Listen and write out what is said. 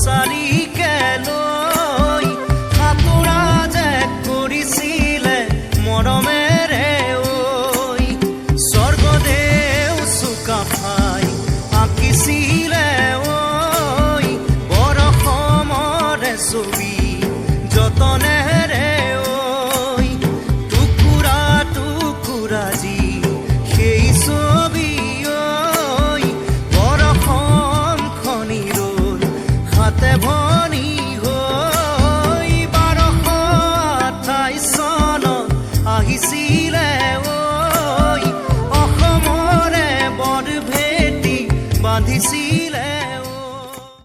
চালিকে লৈ সাঁতোৰা যে কৰিছিলে মৰমেৰে ঐ স্বৰ্গদেউ চুকাফাই আঁকিছিলে ঐ বৰষমৰে ছবি যতনেৰে ঐ টুকুৰা টুকুৰা যি সেই ছবি ঐ বৰষম খনি ৰ'ল হাতে